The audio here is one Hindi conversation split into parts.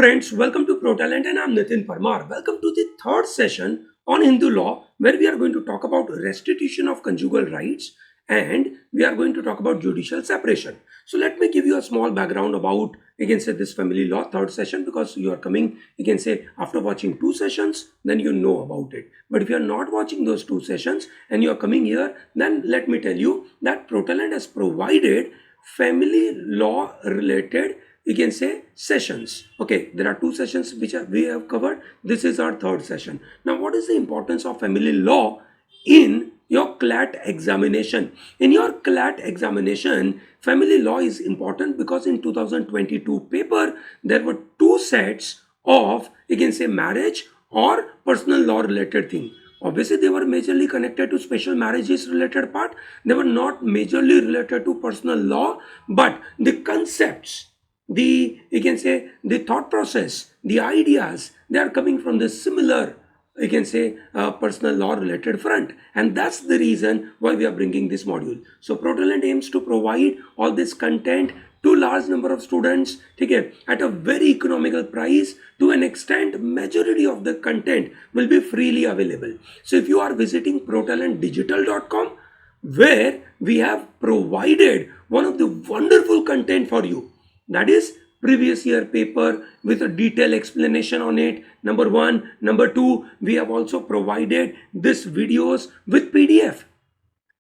friends, welcome to ProTalent and I'm Nitin Parmar. Welcome to the third session on Hindu law where we are going to talk about restitution of conjugal rights and we are going to talk about judicial separation. So let me give you a small background about, you can say, this family law third session, because you are coming, you can say, after watching two sessions, then you know about it. But if you are not watching those two sessions and you are coming here, then let me tell you that ProTalent has provided family law related, you can say, sessions. Okay, there are two sessions which we have covered. This is our third session. Now, what is the importance of family law in your CLAT examination? In your CLAT examination, family law is important because in 2022 paper there were two sets of, you can say, marriage or personal law related thing. Obviously, they were majorly connected to special marriages related part. They were not majorly related to personal law, but the concepts, the, you can say, the thought process, the ideas, they are coming from the similar, you can say, personal law related front, and that's the reason why we are bringing this module. So ProTalent aims to provide all this content to large number of students, okay, at a very economical price. To an extent, majority of the content will be freely available. So if you are visiting protalentdigital.com, where we have provided one of the wonderful content for you, that is previous year paper with a detailed explanation on it, number one. Number two, we have also provided this videos with PDF.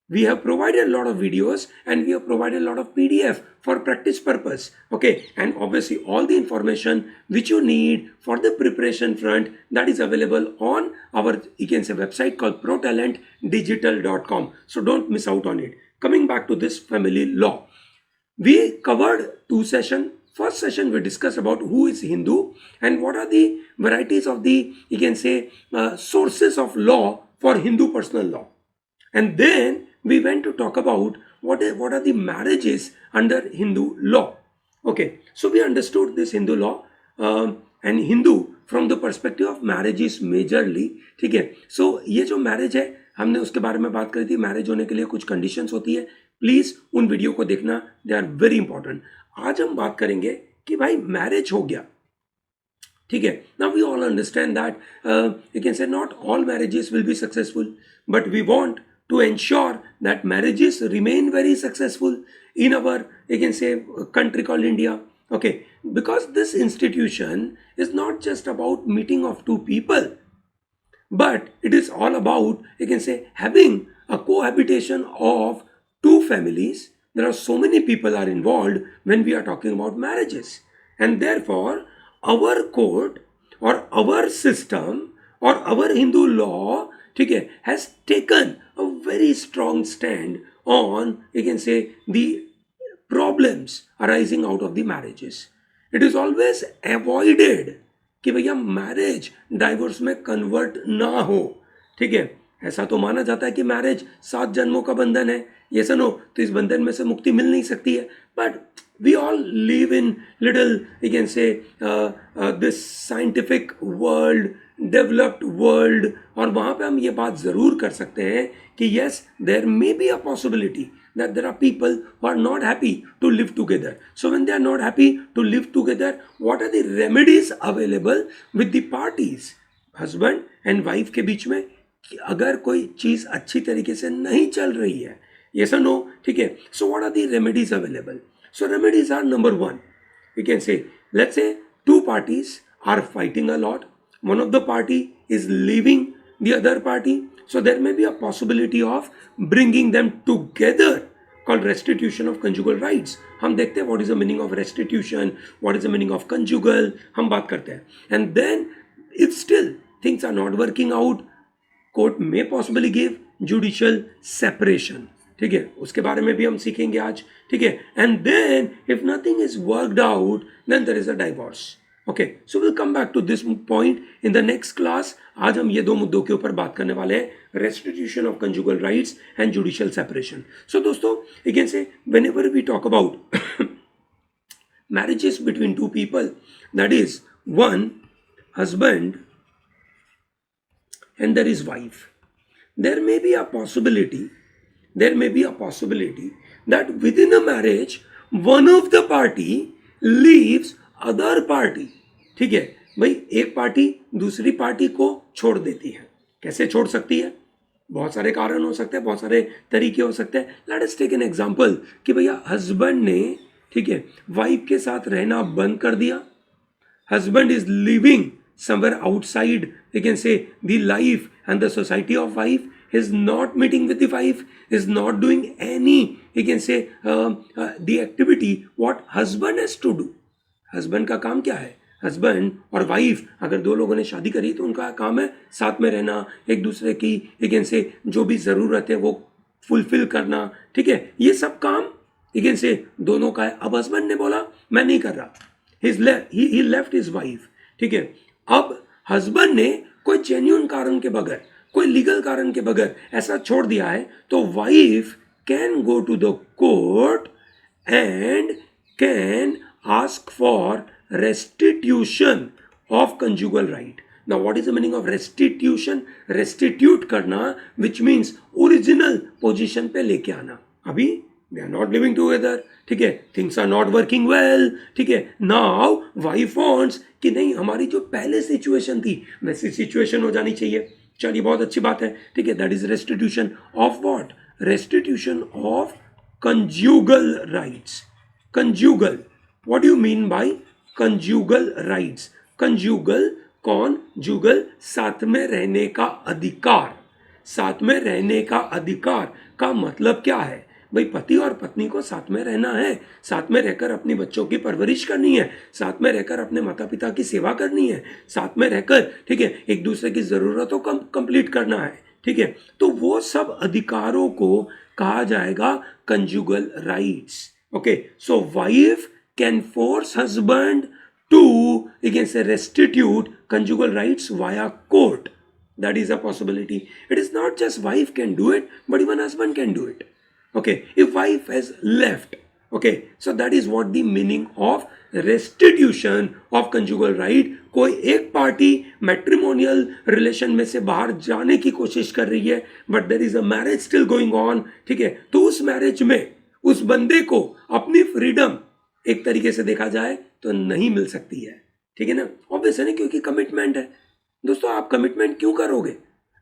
We have provided a lot of videos and we have provided a lot of PDF for practice purpose. Okay, and obviously all the information which you need for the preparation front, that is available on our, you can say, website called protalentdigital.com. So don't miss out on it. Coming back to this family law, we covered two sessions. First session we discussed about who is Hindu and what are the varieties of the, you can say, sources of law for Hindu personal law. And then we went to talk about what are the marriages under Hindu law. Okay, so we understood this Hindu law and Hindu from the perspective of marriages majorly. ठीक है, so ये जो marriage है हमने उसके बारे में बात करी थी. मैरिज होने के लिए कुछ कंडीशंस होती है, प्लीज उन वीडियो को देखना, दे आर वेरी इंपॉर्टेंट. आज हम बात करेंगे कि भाई मैरिज हो गया, ठीक है. Now we all understand that you can say not all marriages will be successful, but we want to ensure that marriages remain very successful in our, you can say, country called India. Okay, because this institution is not just about meeting of two people, but it is all about, you can say, having a cohabitation of two families. There are so many people are involved when we are talking about marriages, and therefore our court or our system or our Hindu law, okay, has taken a very strong stand on, you can say, the problems arising out of the marriages. It is always avoided कि भैया मैरिज डाइवोर्स में कन्वर्ट ना हो. ठीक है, ऐसा तो माना जाता है कि मैरिज 7 जन्मों का बंधन है, ये सुनो तो इस बंधन में से मुक्ति मिल नहीं सकती है. But we all live in little, you can say, this scientific world, developed world, और वहाँ पे हम ये बात ज़रूर कर सकते हैं कि yes, there may be a possibility that there are people who are not happy to live together. So when they are not happy to live together, what are the remedies available with the parties, husband and wife के बीच में, कि अगर कोई चीज़ अच्छी तरीके से नहीं चल रही है, yes or no, ठीक है. So what are the remedies available? So remedies are, number one, you can say, let's say two parties are fighting a lot. One of the party is leaving the other party. So there may be a possibility of bringing them together called restitution of conjugal rights. हम देखते हैं what is the meaning of restitution, what is the meaning of conjugal, हम बात करते हैं. And then if still things are not working out, court may possibly give judicial separation. ठीक है, उसके बारे में भी हम सीखेंगे आज. ठीक है, and then if nothing is worked out, then there is a divorce. Okay, so will come back to this point in the next class. आज हम ये दो मुद्दों के ऊपर बात करने वाले हैं, restitution of conjugal rights and judicial separation. So दोस्तों, you can say whenever we talk about marriages between two people, that is one husband and there is wife, there may be a possibility that within a marriage one of the party leaves other party. ठीक है भाई, एक पार्टी दूसरी पार्टी को छोड़ देती है। कैसे छोड़ सकती है? बहुत सारे कारण हो सकते हैं, बहुत सारे तरीके हो सकते हैं। Let us take an example कि भैया हस्बैंड ने, ठीक है, वाइफ के साथ रहना बंद कर दिया। husband is living somewhere outside, you can say, the life and the society of wife, is not meeting with the wife, is not doing any, you can say, the activity what husband has to do. husband का काम क्या है? हस्बैंड और वाइफ अगर दो लोगों ने शादी करी तो उनका काम है साथ में रहना, एक दूसरे की, you can say, जो भी ज़रूरत है वो फुलफिल करना, ठीक है, ये सब काम, you can say, दोनों का है। अब हस्बैंड ने बोला मैं नहीं कर रहा, he left his wife, ठीक है। अब हस्बैंड ने कोई जेन्युइन कारण के बगैर, कोई लीगल कारण के बगैर ऐसा छोड़ दिया है, तो wife can go to the court and can ask for restitution of conjugal right. Now what is the meaning of restitution? Restitute करना, which means ओरिजिनल पोजीशन पे लेके आना। अभी they are not living together, ठीक है, things are not working well, ठीक है। now wife wants कि नहीं, हमारी जो पहले सिचुएशन थी वैसी सिचुएशन हो जानी चाहिए। चलिए बहुत अच्छी बात है, ठीक है, that is restitution of what? Restitution of conjugal rights. Conjugal, what do you mean by conjugal rights? Conjugal, कौन? जुगल, साथ में रहने का अधिकार। साथ में रहने का अधिकार का मतलब क्या है भाई? पति और पत्नी को साथ में रहना है, साथ में रहकर अपनी बच्चों की परवरिश करनी है, साथ में रहकर अपने माता पिता की सेवा करनी है, साथ में रहकर, ठीक है, एक दूसरे की ज़रूरतों को कंप्लीट करना है, ठीक है। तो वो सब अधिकारों को कहा जाएगा conjugal rights. Okay, so wife can force husband to, you can say, restitute conjugal rights via court. That is a possibility. It is not just wife can do it, but even husband can do it. Okay, if wife has left, okay, so that is what the meaning of restitution of conjugal right. कोई एक पार्टी मैट्रिमोनियल रिलेशन में से बाहर जाने की कोशिश कर रही है, but there is a marriage still going on, ठीक है, तो उस मैरिज में उस बंदे को अपनी फ्रीडम एक तरीके से देखा जाए तो नहीं मिल सकती है, ठीक है ना। ऑब्वियस है ना, क्योंकि कमिटमेंट है। दोस्तों, आप कमिटमेंट क्यों करोगे?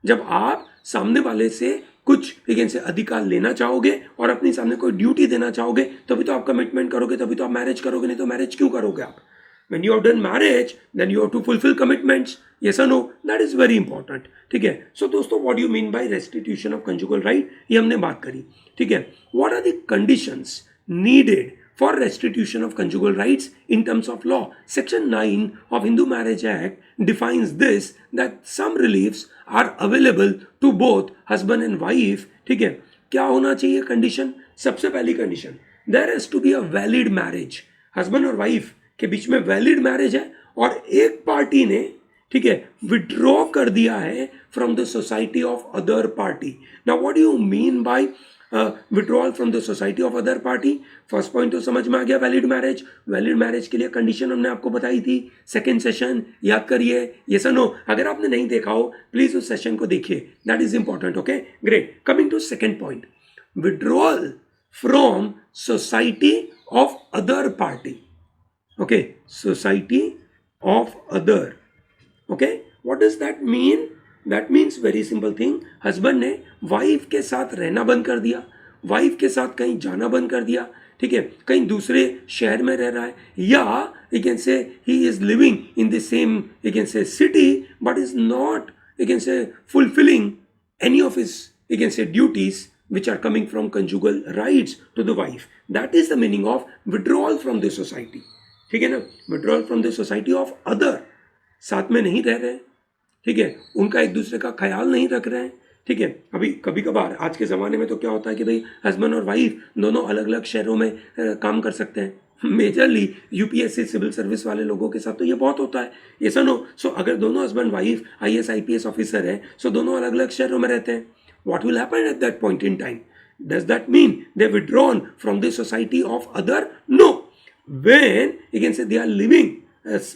जब आप सामने वाले से कुछ, लेकिन से अधिकार लेना चाहोगे और अपने सामने कोई ड्यूटी देना चाहोगे, तभी तो आप कमिटमेंट करोगे, तभी तो आप मैरिज करोगे, नहीं तो मैरिज क्यों करोगे आप? When you have done marriage, then you have to fulfill commitments. Yes or no? That is very important. ठीक है। So दोस्तों, what do you mean by restitution of conjugal right? ये हमने बात करी, ठीक है। What are the conditions needed for restitution of conjugal rights in terms of law? Section 9 of Hindu Marriage Act defines this, that some reliefs are available to both husband and wife, ठीक है। क्या होना चाहिए कंडीशन? सबसे पहली condition, there has to be a valid marriage. Husband और वाइफ के बीच में वैलिड मैरिज है और एक पार्टी ने, ठीक है, विड्रॉ कर दिया है from the society of other party. Now what do you mean bye withdrawal from the society of other party? First point तो समझ में आ गया, वैलिड मैरिज। वैलिड मैरिज के लिए कंडीशन हमने आपको बताई थी सेकेंड सेशन, याद करिए। यस और नो? अगर आपने नहीं देखा हो प्लीज उस सेशन को देखिए, that is important. Okay, great. Coming to second point, withdrawal from society of other party. Okay, society of other. Okay, what does that mean? That means very simple thing. Husband ने वाइफ के साथ रहना बंद कर दिया, वाइफ के साथ कहीं जाना बंद कर दिया, ठीक है, कहीं दूसरे शहर में रह रहा है, या you can say he is living in the same, you can say, city, but is not, you can say, fulfilling any of his, you can say, duties which are coming from conjugal rights to the wife. That is the meaning of withdrawal from the society. ठीक है ना, withdrawal from the society of other, साथ में नहीं रह रहे हैं, ठीक है, उनका एक दूसरे का ख्याल नहीं रख रहे हैं, ठीक है। अभी कभी कभार आज के ज़माने में तो क्या होता है कि भाई हस्बैंड और वाइफ दोनों अलग अलग शहरों में काम कर सकते हैं। मेजरली यूपीएससी सिविल सर्विस वाले लोगों के साथ तो ये बहुत होता है, ये सुनो। सो अगर दोनों husband wife IAS IPS officer है, सो दोनों अलग अलग शहरों में रहते हैं, what will happen at that point in time? Does that mean they withdrawn from the society of other? No. When you can say they are living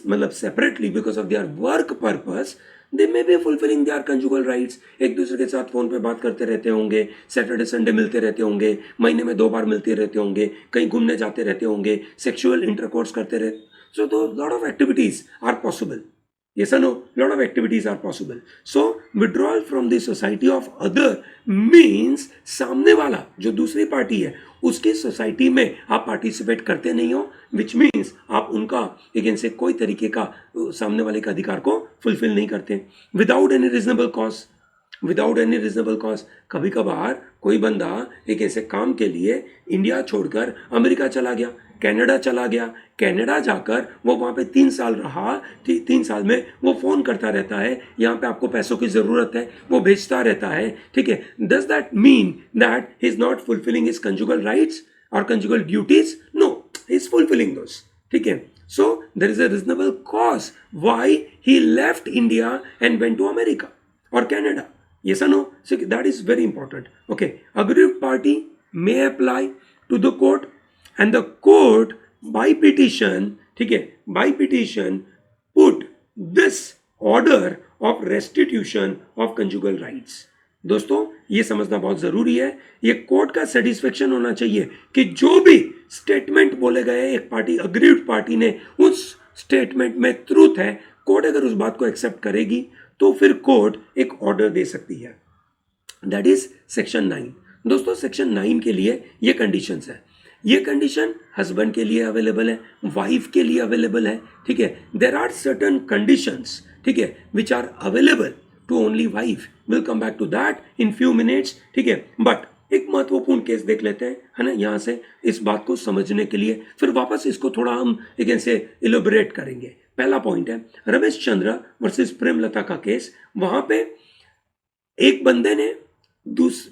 मतलब separately because of their work purpose, they may be fulfilling their conjugal rights. एक दूसरे के साथ फोन पे बात करते रहते होंगे, सैटरडे संडे मिलते रहते होंगे, महीने में 2 बार मिलते रहते होंगे, कहीं घूमने जाते रहते होंगे, सेक्सुअल इंटरकोर्स करते रहते, So though lot of activities are possible. Yes or no? Lot of activities are possible. So withdrawal from the society of other means सामने वाला जो दूसरी पार्टी है उसकी सोसाइटी में आप पार्टिसिपेट करते नहीं हो, विच मीन्स आप उनका अगेंस्ट से कोई तरीके का सामने वाले के अधिकार को फुलफिल नहीं करते. Without any reasonable cause, without any reasonable cause. कभी कभार कोई बंदा एक ऐसे काम के लिए इंडिया छोड़कर अमेरिका चला गया, कनाडा चला गया, कनाडा जाकर वो वहाँ पे 3 साल रहा, 3 साल में वो फ़ोन करता रहता है, यहाँ पे आपको पैसों की ज़रूरत है, वो भेजता रहता है, ठीक है. Does that mean that he is not fulfilling his conjugal rights और conjugal duties? No, he is fulfilling those, ठीक है. So there is a reasonable cause why he left India and went to America or Canada. Yes or no? So that is very important. Okay, aggrieved party may apply to the court and the court by petition, ठीक है, by petition put this order of restitution of conjugal rights. दोस्तों ये समझना बहुत जरूरी है. ये कोर्ट का सेटिस्फेक्शन होना चाहिए कि जो भी स्टेटमेंट बोले गए एक पार्टी, अग्रीव्ड पार्टी ने, उस स्टेटमेंट में ट्रूथ है. कोर्ट अगर उस बात को एक्सेप्ट करेगी तो फिर कोर्ट एक ऑर्डर दे सकती है. That is section 9. दोस्तों सेक्शन 9 के लिए ये कंडीशंस है. ये कंडीशन हस्बैंड के लिए अवेलेबल है, वाइफ के लिए अवेलेबल है, ठीक है. देर आर सर्टन कंडीशंस, ठीक है, which are available to only wife. Will come back to that in few minutes, ठीक है. बट एक महत्वपूर्ण केस देख लेते हैं, है ना, यहाँ से इस बात को समझने के लिए. फिर वापस इसको थोड़ा हम एक से इलोबरेट करेंगे. पहला पॉइंट है रमेश चंद्र वर्सेस प्रेमलता का केस. वहां पे एक बंदे ने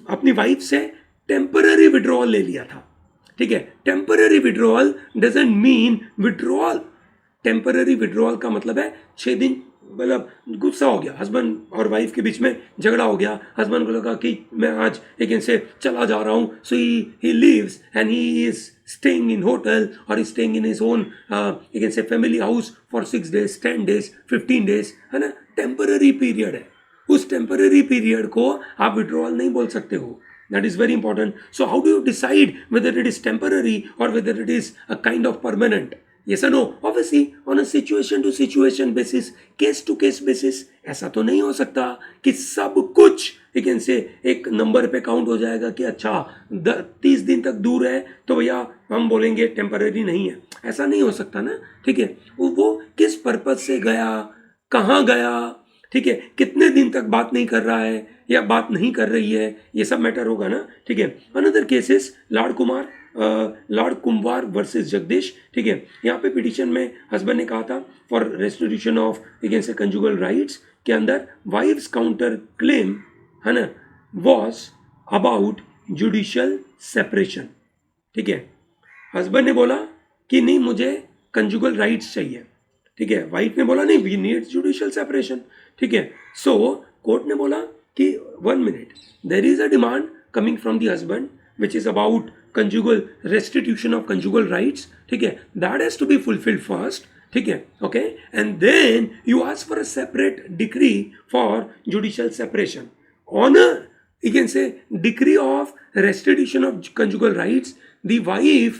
अपनी वाइफ से टेम्पररी विड्रॉल ले लिया था, ठीक है. Temporary withdrawal doesn't mean withdrawal. Temporary withdrawal का मतलब है 6 दिन, मतलब गुस्सा हो गया, हस्बैंड और वाइफ के बीच में झगड़ा हो गया, हस्बैंड को लगा कि मैं आज एक इनसे चला जा रहा हूँ, so he leaves and he is staying in hotel और स्टेइंग इन हिज ओन एक इनसे family house for 6 days, 10 days, 15 days, है ना. टेम्पररी पीरियड है. उस टेम्पररी पीरियड को आप विड्रॉल नहीं बोल सकते हो. That is very important. So how do you decide whether it is temporary or whether it is a kind of permanent? Yes or no? Obviously on a situation to situation basis, case to case basis. ऐसा तो नहीं हो सकता कि सब कुछ लेकिन से एक नंबर पे काउंट हो जाएगा कि अच्छा 30 दिन तक दूर है तो भैया हम बोलेंगे टेम्पररी नहीं है. ऐसा नहीं हो सकता ना, ठीक है. वो किस पर्पज से गया, कहाँ गया, ठीक है, कितने दिन तक बात नहीं कर रहा है या बात नहीं कर रही है, ये सब मैटर होगा ना, ठीक है. Another cases Lord Kumar versus Jagdish, ठीक है. यहाँ पे पिटिशन में हस्बैंड ने कहा था for restoration of against conjugal rights के अंदर वाइफ्स काउंटर क्लेम, है ना, वॉज अबाउट जुडिशियल सेपरेशन, ठीक है. हस्बैंड ने बोला कि नहीं मुझे कंजुगल राइट्स चाहिए, ठीक है. वाइफ ने बोला नहीं वी नीड जुडिशियल सेपरेशन, ठीक है. सो कोर्ट ने बोला कि 1 minute, there is a demand coming from the husband which is about conjugal restitution of conjugal rights, ठीक है. That has to be fulfilled first, ठीक है. Okay, and then you ask for a separate decree for judicial separation on a you can say decree of restitution of conjugal rights. The wife,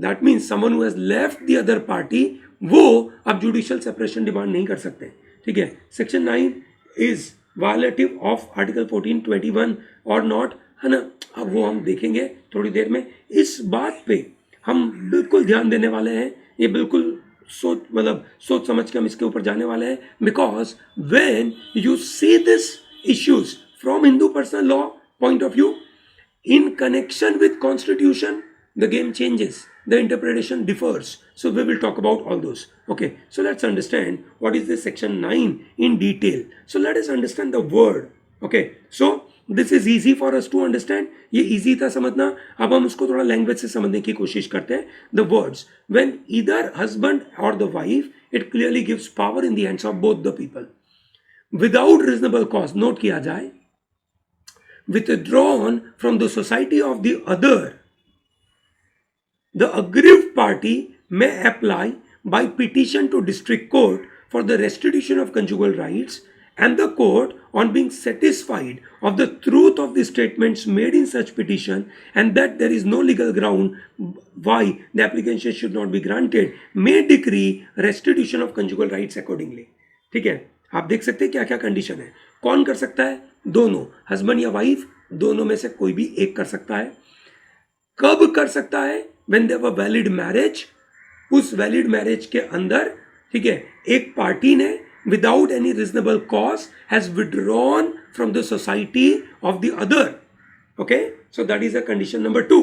that means someone who has left the other party, वो अब जुडिशियल सेपरेशन डिमांड नहीं कर सकते, ठीक है. Section 9 is violative of article 14, 21 और नॉट, है ना. अब वो हम देखेंगे थोड़ी देर में. इस बात पे हम बिल्कुल ध्यान देने वाले हैं, ये बिल्कुल सोच समझ के हम इसके ऊपर जाने वाले हैं. Because when you see this issues from Hindu personal law point of view in connection with constitution, the game changes, the interpretation differs. So we will talk about all those. Okay, so let's understand what is this section 9 in detail. So let us understand the word. Okay, so this is easy for us to understand. ये easy था समझना. अब हम उसको थोड़ा लैंग्वेज से समझने की कोशिश करते हैं. The words, when either husband or the wife, it clearly gives power in the hands of both the people without reasonable cause. Note किया जाए, withdrawn from the society of the other, the aggrieved party may apply by petition to district court for the restitution of conjugal rights and the court, on being satisfied of the truth of the statements made in such petition and that there is no legal ground why the application should not be granted, may decree restitution of conjugal rights accordingly. ठीक है, आप देख सकते हैं क्या क्या कंडीशन है. कौन कर सकता है? दोनों, हस्बैंड या वाइफ, दोनों में से कोई भी एक कर सकता है. कब कर सकता है? When there were valid marriage. उस वैलिड मैरिज के अंदर, ठीक है, एक पार्टी ने without any reasonable cause has withdrawn from the society of the other. Okay, so that is a condition number 2.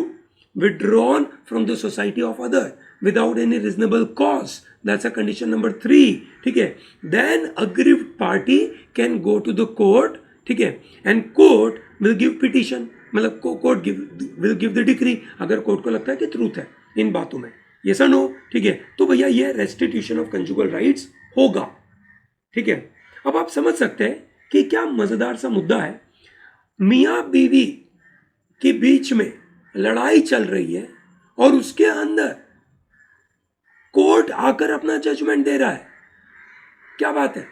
Withdrawn from the society of other without any reasonable cause. That's a condition number 3. ठीक है, then aggrieved party can go to the court. ठीक है, and court will give petition. मतलब court will give the decree अगर कोर्ट को लगता है कि ट्रूथ है इन बातों में. Yes or no? ठीक है, तो भैया ये restitution of conjugal rights होगा. ठीक है, अब आप समझ सकते हैं कि क्या मजेदार सा मुद्दा है. मियां बीवी के बीच में लड़ाई चल रही है और उसके अंदर कोर्ट आकर अपना जजमेंट दे रहा है. क्या बात है,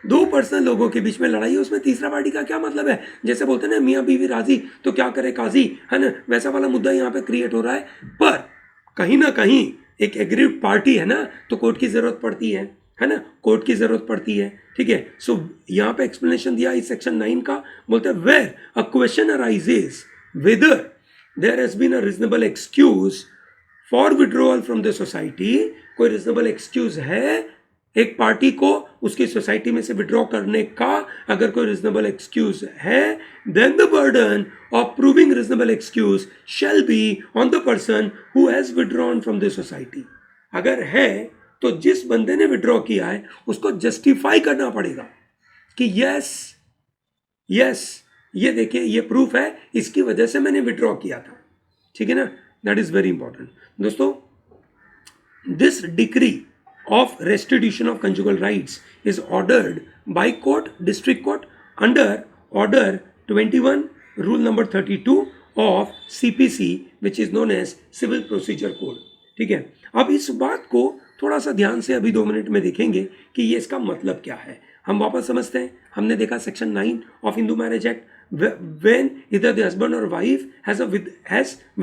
दो पर्सनल लोगों के बीच में लड़ाई है, उसमें तीसरा पार्टी का क्या मतलब है? जैसे बोलते हैं ना, मियां बीवी राजी तो क्या करे काजी, है ना, वैसा वाला मुद्दा यहाँ पे क्रिएट हो रहा है. पर कहीं ना कहीं एक एग्रीड पार्टी है ना, तो कोर्ट की जरूरत पड़ती है ना, कोर्ट की जरूरत पड़ती है. ठीक है, सो यहाँ पे एक्सप्लेनेशन दिया इस सेक्शन 9 का. बोलते हैं where a question arises whether there has been a reasonable excuse for withdrawal from the society. कोई रीजनेबल एक्सक्यूज है एक पार्टी को उसकी सोसाइटी में से विड्रॉ करने का, अगर कोई रीजनेबल एक्सक्यूज है, then the burden of proving reasonable excuse shall be on the person who has withdrawn from the society. अगर है तो जिस बंदे ने विड्रॉ किया है उसको जस्टिफाई करना पड़ेगा कि यस ये देखिए ये प्रूफ है, इसकी वजह से मैंने विड्रॉ किया था. ठीक है ना, दैट इज वेरी इंपॉर्टेंट दोस्तों. This decree of restitution of conjugal rights is ordered by court, district court, under order 21 rule number 32 of CPC, which is known as civil procedure code. ठीक है, अब इस बात को थोड़ा सा ध्यान से अभी 2 मिनट में देखेंगे कि ये इसका मतलब क्या है. हम वापस समझते हैं. हमने देखा section 9 of Hindu marriage act, when either the husband or wife has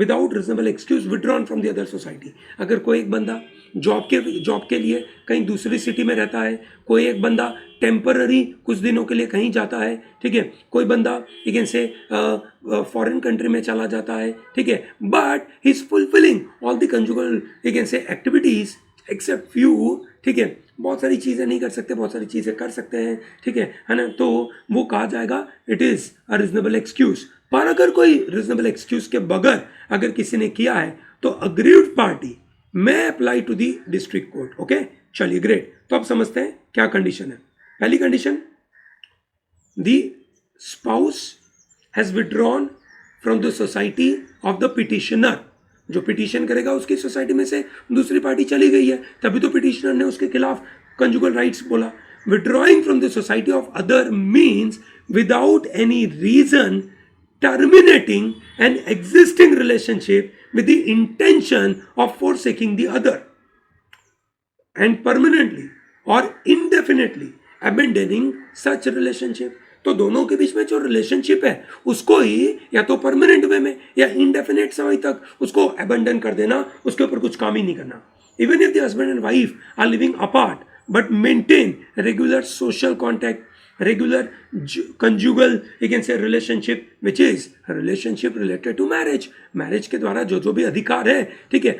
without reasonable excuse withdrawn from the other society. अगर कोई एक बंदा जॉब के लिए कहीं दूसरी सिटी में रहता है, कोई एक बंदा टेम्पररी कुछ दिनों के लिए कहीं जाता है, ठीक है, कोई बंदा एक से फॉरेन कंट्री में चला जाता है, ठीक है, but he is fulfilling all the conjugal एक से एक्टिविटीज एक्सेप्ट फ्यू. ठीक है, बहुत सारी चीज़ें नहीं कर सकते, बहुत सारी चीज़ें कर सकते हैं. ठीक है ना, तो वो कहा जाएगा it is a reasonable excuse. पर अगर कोई रीजनेबल एक्सक्यूज के बगैर अगर किसी ने किया है तो aggrieved party may apply to the district court. Okay, चलिए ग्रेट. तो अब समझते हैं क्या कंडीशन है. पहली condition, the spouse has withdrawn from the society of the petitioner. जो पिटिशन करेगा उसकी सोसाइटी में से दूसरी पार्टी चली गई है, तभी तो पिटिशनर ने उसके खिलाफ कंजुगल राइट्स बोला. Withdrawing from the society of other means without any reason terminating an existing relationship with the intention of forsaking the other and permanently or indefinitely abandoning such relationship. तो दोनों के बीच में जो रिलेशनशिप है उसको ही या तो परमानेंट वे में या इनडेफिनेट समय तक उसको अबंडन कर देना, उसके ऊपर कुछ काम ही नहीं करना. Even if the husband and wife are living apart but maintain regular social contact, regular conjugal you can say relationship which is a relationship related to marriage. Marriage के द्वारा जो भी अधिकार है, ठीक है,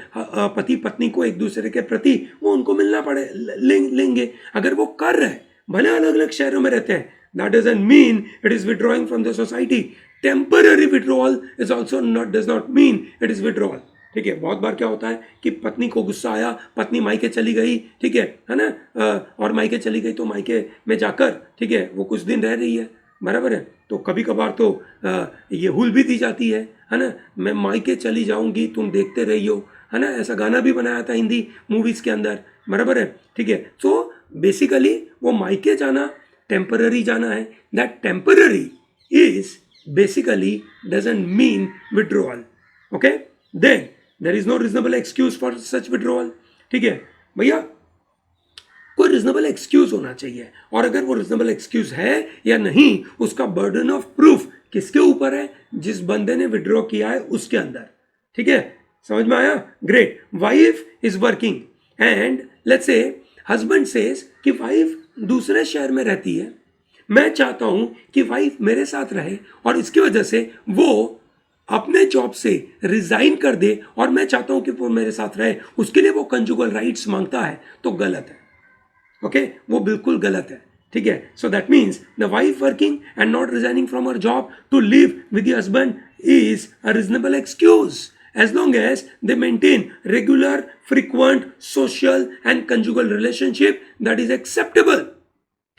पति पत्नी को एक दूसरे के प्रति वो उनको मिलना लेंगे. अगर वो कर रहे हैं, भले अलग अलग शहरों में रहते हैं, that doesn't mean it is withdrawing from the society. Temporary withdrawal is also does not mean it is withdrawal. ठीक है, बहुत बार क्या होता है कि पत्नी को गुस्सा आया, पत्नी मायके चली गई, ठीक है ना, और मायके चली गई तो मायके में जाकर, ठीक है, वो कुछ दिन रह रही है, बराबर है, तो कभी कभार तो ये हुल भी दी जाती है ना, मैं मायके चली जाऊंगी तुम देखते रहियो, है ना, ऐसा गाना भी बनाया था हिंदी मूवीज के अंदर, बराबर है. ठीक है, सो बेसिकली वो मायके जाना टेम्पररी जाना है. That temporary is basically doesn't mean withdrawal. Okay, then there is no reasonable excuse for such withdrawal. ठीक है भैया, कोई रिजनेबल एक्सक्यूज होना चाहिए, और अगर वो रिजनेबल एक्सक्यूज है या नहीं उसका बर्डन ऑफ प्रूफ किसके ऊपर है? जिस बंदे ने विड्रॉ किया है उसके अंदर। ठीक है, समझ में आया? Great. Wife is working and let's say husband says कि वाइफ दूसरे शहर में रहती है, मैं चाहता हूं कि वाइफ मेरे साथ रहे और इसकी वजह से वो अपने जॉब से रिजाइन कर दे और मैं चाहता हूं कि वो मेरे साथ रहे, उसके लिए वो कंजुगल राइट्स मांगता है, तो गलत है। ओके, वो बिल्कुल गलत है। ठीक है, so that means the wife working and not resigning from her job to live with the husband is a reasonable excuse as long as they maintain regular, frequent, social and conjugal relationship that is acceptable.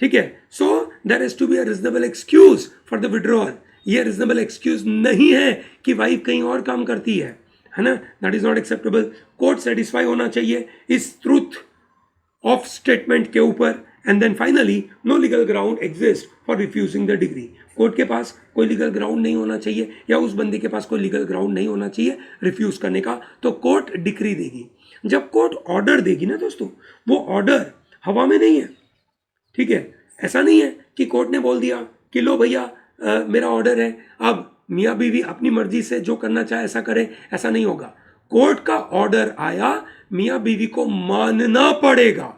ठीक है, so there has to be a reasonable excuse for the withdrawal. ये reasonable excuse नहीं है कि वाइफ कहीं और काम करती है ना, that is not acceptable. Court satisfy होना चाहिए इस ट्रूथ ऑफ स्टेटमेंट के ऊपर, and then finally no legal ground exist for refusing the degree. Court के पास कोई लीगल ग्राउंड नहीं होना चाहिए या उस बंदे के पास कोई लीगल ग्राउंड नहीं होना चाहिए रिफ्यूज करने का, तो कोर्ट डिक्री देगी। जब कोर्ट ऑर्डर देगी ना दोस्तों, वो ऑर्डर हवा में नहीं है। ठीक है, ऐसा नहीं है कि कोर्ट ने बोल दिया कि लो भैया मेरा ऑर्डर है, अब मियाँ बीवी अपनी मर्जी से जो करना चाहे ऐसा करे, ऐसा नहीं होगा। कोर्ट का ऑर्डर आया, मियाँ बीवी को मानना पड़ेगा।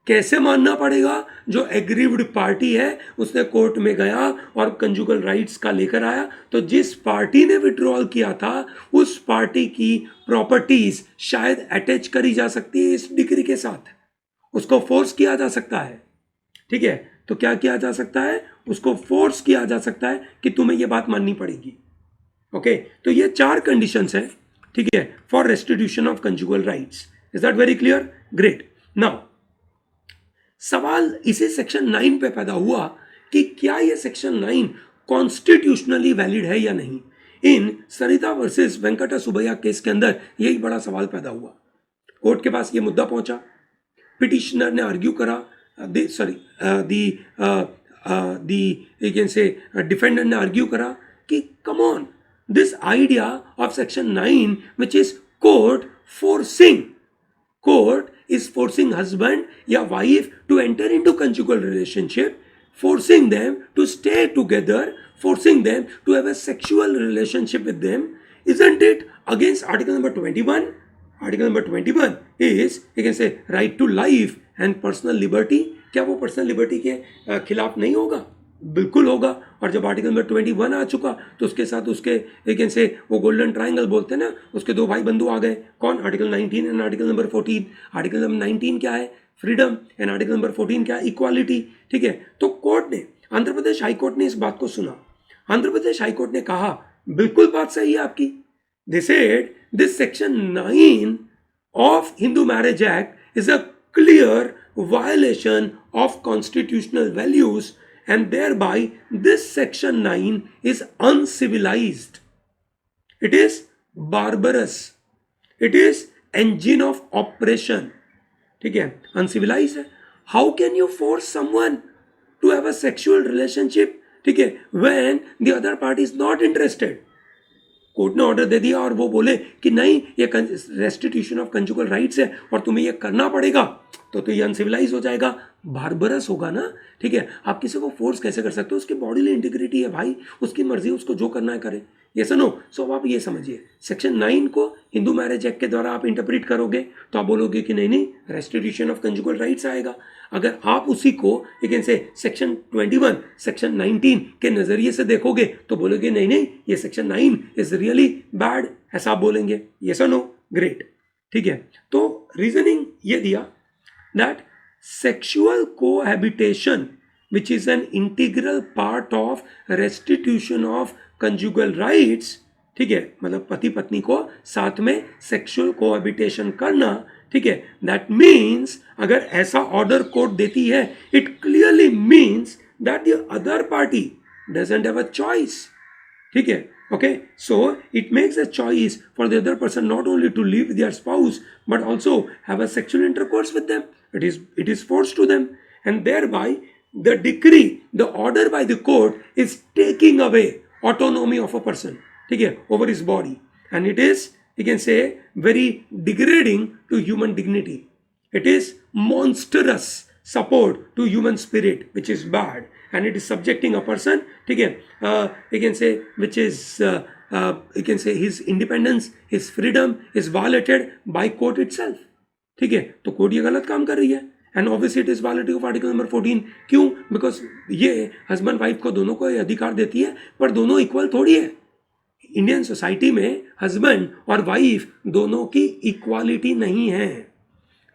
कैसे मानना पड़ेगा? जो एग्रीव्ड पार्टी है उसने कोर्ट में गया और कंजुगल राइट्स का लेकर आया, तो जिस पार्टी ने विड्रॉल किया था उस पार्टी की प्रॉपर्टीज शायद अटैच करी जा सकती है इस डिग्री के साथ, उसको फोर्स किया जा सकता है। ठीक है, तो क्या किया जा सकता है? उसको फोर्स किया जा सकता है कि तुम्हें यह बात माननी पड़ेगी। ओके, तो ये 4 कंडीशंस है, ठीक है, for restitution of conjugal rights. Is that very clear? Great. Now सवाल इसी सेक्शन 9 पे पैदा हुआ कि क्या यह सेक्शन 9 कॉन्स्टिट्यूशनली वैलिड है या नहीं। इन सरिता वर्सेस वेंकटा सुबैया केस के अंदर यही बड़ा सवाल पैदा हुआ। कोर्ट के पास यह मुद्दा पहुंचा, पिटिशनर ने आर्ग्यू करा, डिफेंडेंट ने आर्ग्यू करा कि come on, this idea of section 9 which is court is forcing husband या wife to enter into conjugal relationship, forcing them to stay together, forcing them to have a sexual relationship with them. Isn't it against article number 21? Article number 21 is, you can say, right to life and personal liberty. क्या वो पर्सनल लिबर्टी के खिलाफ नहीं होगा? बिल्कुल होगा। और जब आर्टिकल नंबर 21 आ चुका तो उसके साथ उसके एक से वो गोल्डन ट्राइंगल बोलते हैं ना, उसके 2 भाई बंधु आ गए। कौन? Article 19 and article number 14। Article number 19 क्या है? फ्रीडम, एंड आर्टिकल नंबर 14 क्या है? इक्वालिटी। ठीक है, तो कोर्ट ने, आंध्र प्रदेश हाई कोर्ट ने इस बात को सुना। आंध्र प्रदेश हाई कोर्ट ने कहा बिल्कुल बात सही है आपकी। They said this section 9 of Hindu marriage act is a clear violation of constitutional values and thereby this section 9 is uncivilized. It is barbarous. It is engine of oppression. ठीक है, uncivilized है। How can you force someone to have a sexual relationship, ठीक है, when the other party is not interested? Court ने ऑर्डर दे दिया और वो बोले कि नहीं, ये रेस्टिट्यूशन ऑफ कंजुगल राइट्स है और तुम्हें ये करना पड़ेगा, तो ये अनसिविलाइज हो जाएगा, बारबरस होगा ना। ठीक है, आप किसी को फोर्स कैसे कर सकते हो? उसकी बॉडीली इंटीग्रिटी है भाई, उसकी मर्जी, उसको जो करना है करे। ये सुनो, सो अब आप ये समझिए, सेक्शन 9 को हिंदू मैरिज एक्ट के द्वारा आप इंटरप्रेट करोगे तो आप बोलोगे कि नहीं, रेस्टिट्यूशन ऑफ कंजुगल राइट्स आएगा। अगर आप उसी को लेकिन से सेक्शन 21, सेक्शन 19 के नजरिए से देखोगे तो बोलोगे नहीं, ये सेक्शन 9 इज रियली बैड, ऐसा आप बोलेंगे। ये सुनो, ग्रेट। ठीक है, तो रीजनिंग ये दिया that sexual cohabitation, which is an integral part of restitution of conjugal rights, ठीक है, मतलब पति पत्नी को साथ में सेक्सुअल कोहैबिटेशन करना, ठीक है, दैट मीन्स अगर ऐसा ऑर्डर कोर्ट देती है, it clearly means that the other party doesn't have a choice. ठीक है, okay, so it makes a choice for the other person not only to live with their spouse but also have a sexual intercourse with them. It is forced to them, and thereby the decree, the order by the court is taking away autonomy of a person, ठीक है, over his body, and it is, you can say, very degrading to human dignity. It is monstrous support to human spirit, which is bad, and it is subjecting a person, ठीक है, you can say, which is you can say his independence, his freedom is violated by court itself, ठीक है. तो कोर्ट ये गलत काम कर रही है, and obviously it is violating of article number 14. क्यों? बिकॉज ये हस्बैंड वाइफ को दोनों को ये अधिकार देती है, पर दोनों इक्वल थोड़ी है. इंडियन सोसाइटी में हस्बैंड और वाइफ दोनों की इक्वालिटी नहीं है.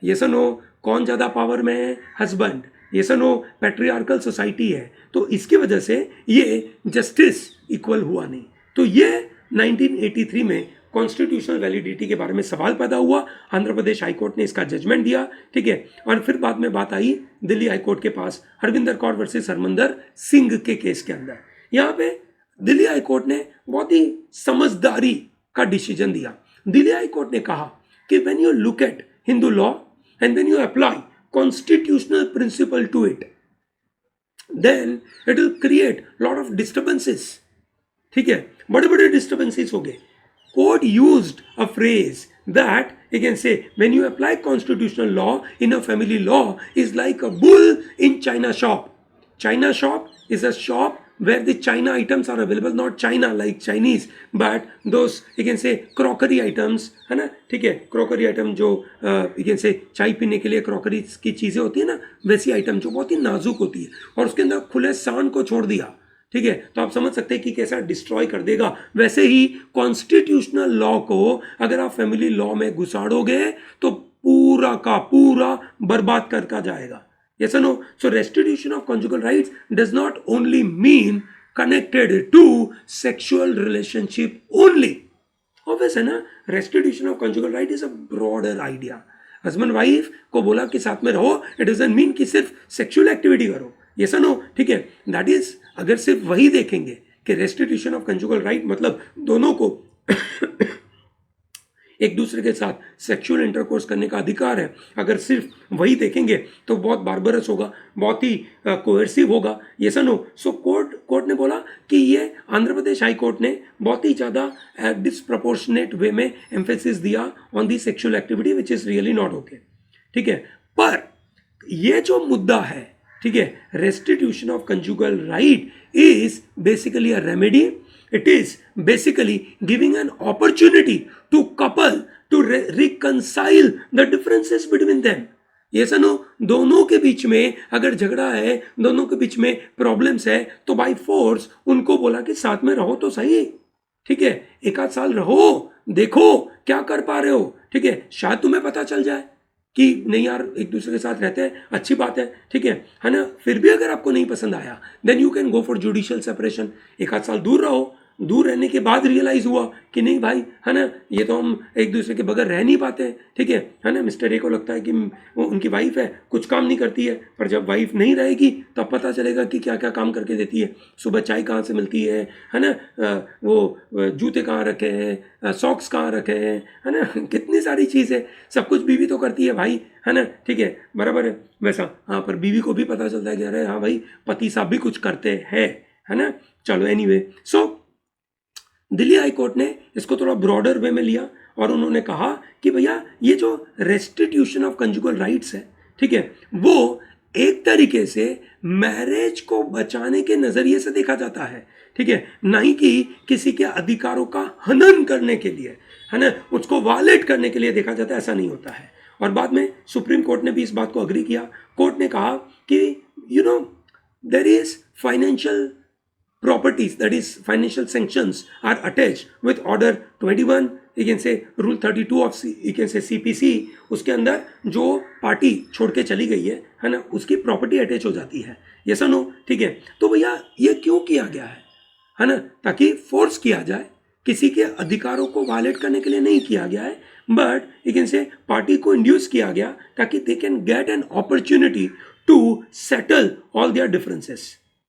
ये सुनो, कौन ज्यादा पावर में है? हस्बैंड. ये सुनो, पैट्रियार्कल सोसाइटी है, तो इसकी वजह से ये जस्टिस इक्वल हुआ नहीं. तो ये 1983 में कॉन्स्टिट्यूशनल वैलिडिटी के बारे में सवाल पैदा हुआ. आंध्र प्रदेश हाईकोर्ट ने इसका जजमेंट दिया, ठीक है. और फिर बाद में बात आई दिल्ली हाईकोर्ट के पास हरविंदर कौर वर्सेस हरमंदर सिंह के केस के अंदर. यहाँ पे दिल्ली हाईकोर्ट ने बहुत ही समझदारी का डिसीजन दिया. दिल्ली हाईकोर्ट ने कहा कि when you look at Hindu law and when you apply constitutional principle to it, then it will create lot of disturbances, ठीक है. बड़े बड़े डिस्टर्बेंसेस हो गए. Court used a phrase that you can say when you apply constitutional law in a family law is like a bull in China shop. China shop is a shop where the China items are available, not China like Chinese, but those you can say crockery items, है ना, ठीक है. crockery item जो you can say चाय पीने के लिए crockery की चीज़ें होती है ना, वैसी आइटम जो बहुत ही नाजुक होती है, और उसके अंदर खुले सांड को छोड़ दिया, ठीक है. तो आप समझ सकते हैं कि कैसा डिस्ट्रॉय कर देगा. वैसे ही कॉन्स्टिट्यूशनल लॉ को अगर आप फैमिली लॉ में घुसाड़ोगे तो पूरा का पूरा बर्बाद करके जाएगा. Yes no. So restitution of conjugal rights does not only mean connected to sexual relationship only. Obvious है ना, restitution of conjugal right is a broader idea. Husband wife को बोला कि साथ में रहो, इट डजंट मीन कि सिर्फ सेक्सुअल एक्टिविटी करो. ये सुनो, ठीक है. दैट इज, अगर सिर्फ वही देखेंगे कि रेस्टिट्यूशन ऑफ कंजुगल राइट मतलब दोनों को एक दूसरे के साथ सेक्सुअल इंटरकोर्स करने का अधिकार है, अगर सिर्फ वही देखेंगे तो बहुत बार्बरस होगा, बहुत ही कोएर्सिव होगा. ये सुनो. सो कोर्ट ने बोला कि ये आंध्र प्रदेश हाई कोर्ट ने बहुत ही ज़्यादा डिसप्रपोर्शनेट वे में एम्फेसिस दिया on the sexual activity, which is really not okay, ठीक है. पर ये जो मुद्दा है, ठीक है, restitution of conjugal right is basically a remedy. It is basically giving an opportunity to couple to reconcile the differences between them. ये सुनो, दोनों के बीच में अगर झगड़ा है, दोनों के बीच में प्रॉब्लम्स है, तो बाय फोर्स उनको बोला कि साथ में रहो तो सही, ठीक है, एक आध साल रहो, देखो क्या कर पा रहे हो, ठीक है, शायद तुम्हें पता चल जाए कि नहीं यार एक दूसरे के साथ रहते हैं, अच्छी बात है ना. फिर भी अगर आपको नहीं पसंद आया, then you can go for judicial separation. एक आध साल दूर रहो, दूर रहने के बाद रियलाइज हुआ कि नहीं भाई, है ना, ये तो हम एक दूसरे के बगैर रह नहीं पाते, ठीक है ना. मिस्टर ए को लगता है कि उनकी वाइफ है, कुछ काम नहीं करती है, पर जब वाइफ नहीं रहेगी तब पता चलेगा कि क्या क्या काम करके देती है. सुबह चाय कहाँ से मिलती है ना, वो जूते कहाँ रखे हैं, सॉक्स कहाँ रखे हैं, है ना, कितनी सारी चीज़ें, सब कुछ बीवी तो करती है भाई, है ना, ठीक है, बराबर है. वैसा हाँ, पर बीवी को भी पता चलता है कि अरे हाँ भाई, पति साहब भी कुछ करते हैं, है ना. चलो एनीवे, सो दिल्ली हाई कोर्ट ने इसको थोड़ा ब्रॉडर वे में लिया और उन्होंने कहा कि भैया ये जो रेस्टिट्यूशन ऑफ कंजुगल राइट्स है, ठीक है, वो एक तरीके से मैरिज को बचाने के नजरिए से देखा जाता है, ठीक है, नहीं कि किसी के अधिकारों का हनन करने के लिए, है ना, उसको वायलेट करने के लिए देखा जाता है. ऐसा नहीं होता है. और बाद में सुप्रीम कोर्ट ने भी इस बात को अग्री किया. कोर्ट ने कहा कि you know there is financial properties, that is financial sanctions are attached with order 21, you can say rule 32 of you can say CPC. उसके अंदर जो पार्टी छोड़ के चली गई है ना, उसकी प्रॉपर्टी अटैच हो जाती है. ये सुनो, ठीक है. तो भैया ये क्यों किया गया है ना, ताकि फोर्स किया जाए, किसी के अधिकारों को वायलेट करने के लिए नहीं किया गया है, but you can say party को इंड्यूस किया गया ताकि they can get an opportunity to settle all their differences.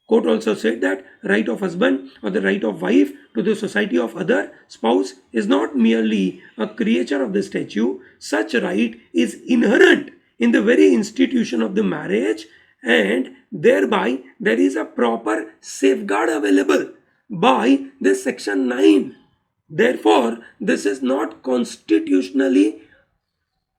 Court also said that right of husband or the right of wife to the society of other spouse is not merely a creature of the statute. Such right is inherent in the very institution of the marriage, and thereby there is a proper safeguard available by this section 9. Therefore, this is not constitutionally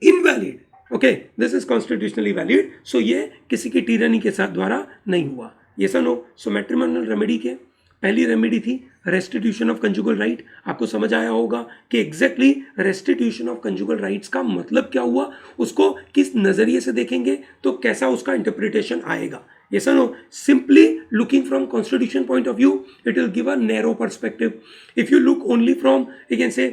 invalid. Okay, this is constitutionally valid. So ये किसी की टीरनी के साथ द्वारा नहीं हुआ. ये सो नो. सो मैट्रिमोनियल रेमेडी के पहली रेमेडी थी रेस्टिट्यूशन ऑफ कंजुगल राइट. आपको समझ आया होगा कि exactly restitution of conjugal rights का मतलब क्या हुआ, उसको किस नजरिए से देखेंगे तो कैसा उसका इंटरप्रिटेशन आएगा. Yes or no? Simply looking from constitution point of view, it will give a narrow perspective. If you look only from, you can say,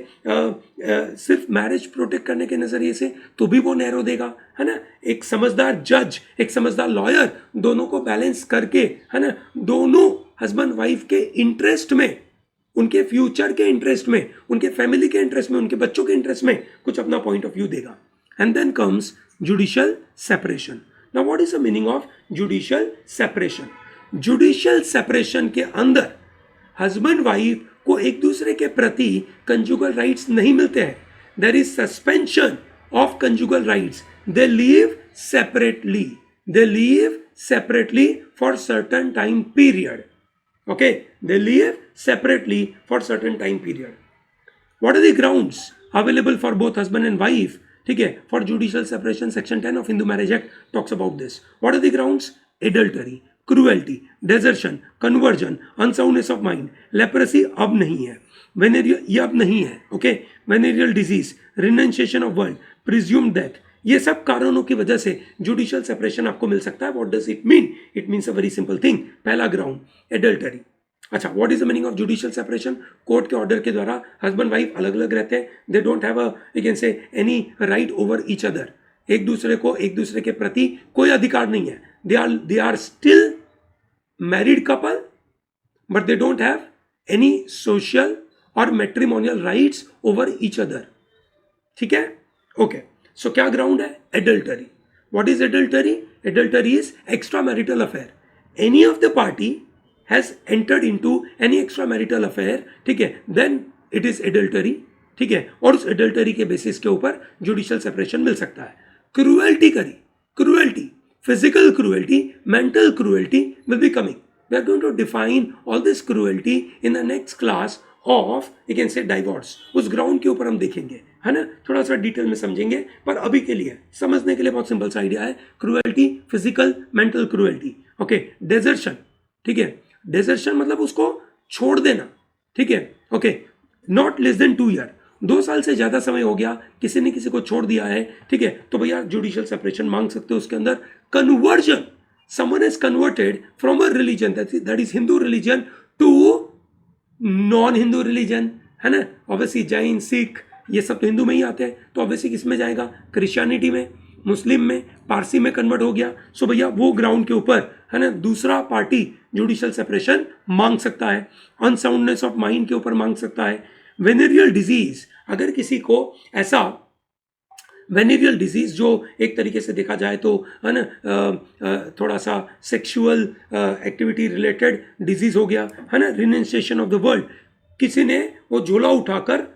सिर्फ मैरिज प्रोटेक्ट करने के नजरिए से तो भी वो नैरो देगा, है ना. एक समझदार जज, एक समझदार लॉयर, दोनों को बैलेंस करके, है ना, दोनों हस्बैंड वाइफ के इंटरेस्ट में, उनके फ्यूचर के इंटरेस्ट में, उनके फैमिली के इंटरेस्ट में, उनके बच्चों के इंटरेस्ट में कुछ अपना पॉइंट ऑफ व्यू देगा. And then comes judicial separation. Now, what is the meaning of judicial separation? Judicial separation के अंदर हस्बैंड वाइफ को एक दूसरे के प्रति कंजुगल राइट्स नहीं मिलते हैं. There is suspension of conjugal rights. They live separately. They live separately for certain time period. Okay, they live separately for certain time period. What are the grounds available for both husband and wife? ठीक है, for judicial separation section 10 of Hindu marriage act talks about this. What are the grounds? Adultery, cruelty, desertion, conversion, unsoundness of mind, leprosy अब नहीं है, वेनेरियल ये अब नहीं है, okay, venereal disease, renunciation of world, presumed death, ये सब कारणों की वजह से जुडिशियल सेपरेशन आपको मिल सकता है. What does it mean? It means a very simple thing. पहला ग्राउंड एडल्टरी. अच्छा, what is the meaning of judicial separation? Court के ऑर्डर के द्वारा हस्बैंड वाइफ अलग अलग रहते हैं. दे डोंट हैव यू कैन से any right over each other. एक दूसरे को एक दूसरे के प्रति कोई अधिकार नहीं है. They are still married couple but they don't have any social और matrimonial rights over each other. ठीक है, ओके. सो क्या ग्राउंड है? Adultery. What is adultery? Adultery is extra marital affair. Any of the party has entered into any extramarital affair, ठीक है, then it is adultery. ठीक है, और उस adultery के बेसिस के ऊपर जुडिशियल सेपरेशन मिल सकता है. क्रूएल्टी करी, cruelty, physical cruelty, mental cruelty will be coming. We are going to define all this cruelty in the next class of, you can say, divorce. उस ग्राउंड के ऊपर हम देखेंगे, है ना, थोड़ा सा डिटेल में समझेंगे. पर अभी के लिए समझने के लिए बहुत सिंपल सा आइडिया है. Cruelty, physical, mental cruelty. Okay, desertion. ठीक है, डेजर्शन मतलब उसको छोड़ देना. ठीक है, okay, not less than 2 year. 2 साल से ज्यादा समय हो गया, किसी ने किसी को छोड़ दिया है, ठीक है, तो भैया जुडिशियल सेपरेशन मांग सकते हो. उसके अंदर conversion, someone is converted from a religion that is Hindu religion to non Hindu religion, है ना. ऑब्वियसली जैन, सिख, ये सब तो हिंदू में ही आते हैं, तो ऑब्वियसली किस में जाएगा? क्रिश्चियनिटी में, मुस्लिम में, पारसी में कन्वर्ट हो गया. सो भैया वो ग्राउंड के ऊपर, है ना, दूसरा पार्टी जुडिशियल सेपरेशन मांग सकता है. अनसाउंडनेस ऑफ माइंड के ऊपर मांग सकता है. वेनेरियल डिजीज, अगर किसी को ऐसा वेनेरियल डिजीज जो एक तरीके से देखा जाए तो, है ना, थोड़ा सा सेक्सुअल एक्टिविटी रिलेटेड डिजीज हो गया, है ना, रिनंसिएशन ऑफ द वर्ल्ड. किसी ने वो झोला उठाकर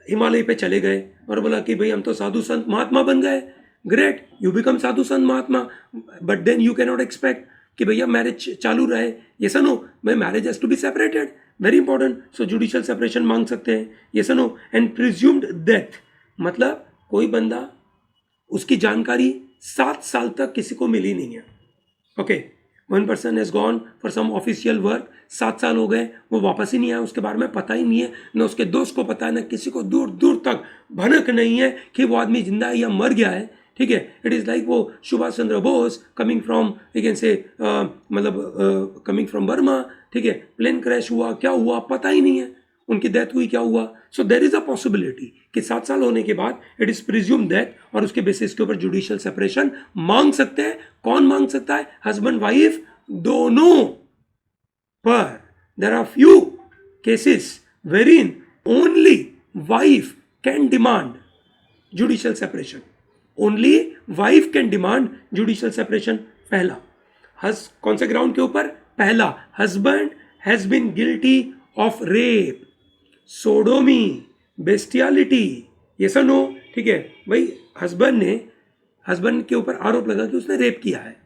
हिमालय पे चले गए और बोला कि भाई हम तो साधु संत महात्मा बन गए. ग्रेट, यू बिकम साधु संत महात्मा, but then you can not expect कि भैया मैरिज चालू रहे. ये सनो, भाई marriage has to be separated, very important. So judicial separation मांग सकते हैं. ये सनो. एंड प्रिज्यूम्ड डेथ, मतलब कोई बंदा, उसकी जानकारी 7 साल तक किसी को मिली नहीं है. Okay, one person has gone for some official work, 7 साल हो गए, वो वापस ही नहीं आया, उसके बारे में पता ही नहीं है, न उसके दोस्त को पता है, न किसी को दूर दूर तक भनक नहीं है कि वो आदमी जिंदा है या मर गया है. ठीक है, इट इज़ लाइक वो Subhash Chandra Bose coming from, you can say, मतलब कमिंग फ्रॉम बर्मा. ठीक है, प्लेन क्रैश हुआ, क्या हुआ पता ही नहीं है, उनकी डेथ हुई, क्या हुआ. सो देर इज अ पॉसिबिलिटी कि 7 साल होने के बाद इट इज प्रिज्यूम डेथ और उसके बेसिस के ऊपर जुडिशियल सेपरेशन मांग सकते हैं. कौन मांग सकता है? हस्बैंड वाइफ दोनों. पर there are few cases wherein only wife can demand judicial separation. Only wife can demand judicial separation. पहला, कौन से ग्राउंड के ऊपर? पहला, husband has been guilty of rape, sodomy, bestiality. ये सब नो. ठीक है भाई, हस्बैंड के ऊपर आरोप लगा कि उसने रेप किया है,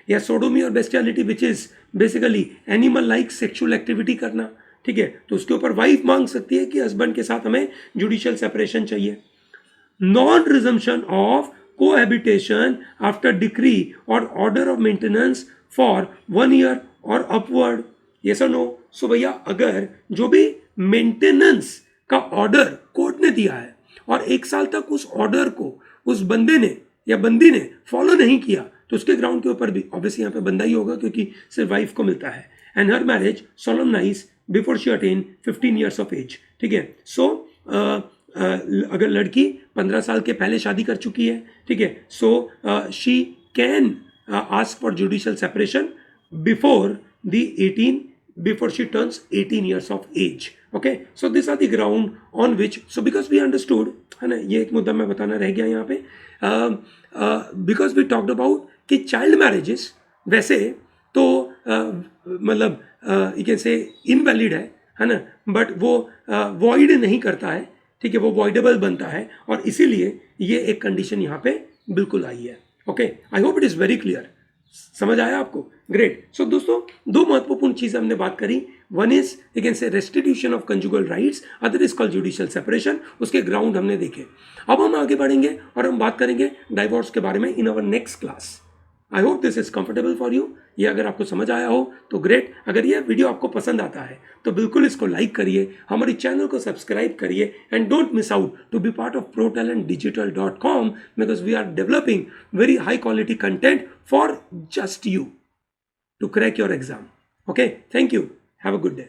या सोडोमी और bestiality which is basically animal like sexual activity करना. ठीक है, तो उसके ऊपर वाइफ मांग सकती है कि हस्बैंड के साथ हमें जुडिशियल सेपरेशन चाहिए. Non resumption of cohabitation after decree or order of maintenance for 1 year or upward? Yes or no? So भैया अगर जो भी मेंटेनेंस का ऑर्डर कोर्ट ने दिया है और 1 साल तक उस ऑर्डर को उस बंदे ने या बंदी ने फॉलो नहीं किया तो उसके ग्राउंड के ऊपर भी ऑब्वियसली यहाँ पे बंदा ही होगा क्योंकि सिर्फ वाइफ को मिलता है. And her marriage solemnize before she attain 15 years of age. ठीक है. सो अगर लड़की 15 साल के पहले शादी कर चुकी है, ठीक है, so she can ask for judicial separation before the 18 before she turns 18 years of age. Okay, so these are the ground on which, so because we understood, है ना, ये एक मुद्दा मैं बताना रह गया यहाँ पे, because we talked about कि child marriages वैसे तो मतलब you can say invalid है ना, but वो void नहीं करता है, ठीक है, वो voidable बनता है और इसीलिए ये एक कंडीशन यहाँ पे बिल्कुल आई है. Okay, I hope it is very clear. समझ आया आपको? ग्रेट. सो दोस्तों, दो महत्वपूर्ण चीजें हमने बात करी. वन इज यू कैन से restitution of conjugal rights, other is called judicial separation. उसके ग्राउंड हमने देखे. अब हम आगे बढ़ेंगे और हम बात करेंगे डाइवोर्स के बारे में in our next class. I hope this is comfortable for you. ये अगर आपको समझ आया हो तो ग्रेट. अगर ये वीडियो आपको पसंद आता है तो बिल्कुल इसको लाइक करिए, हमारे चैनल को सब्सक्राइब करिए and don't miss out to be part of protalentdigital.com because we are developing very high quality content for just you to crack your exam. Okay, thank you. Have a good day.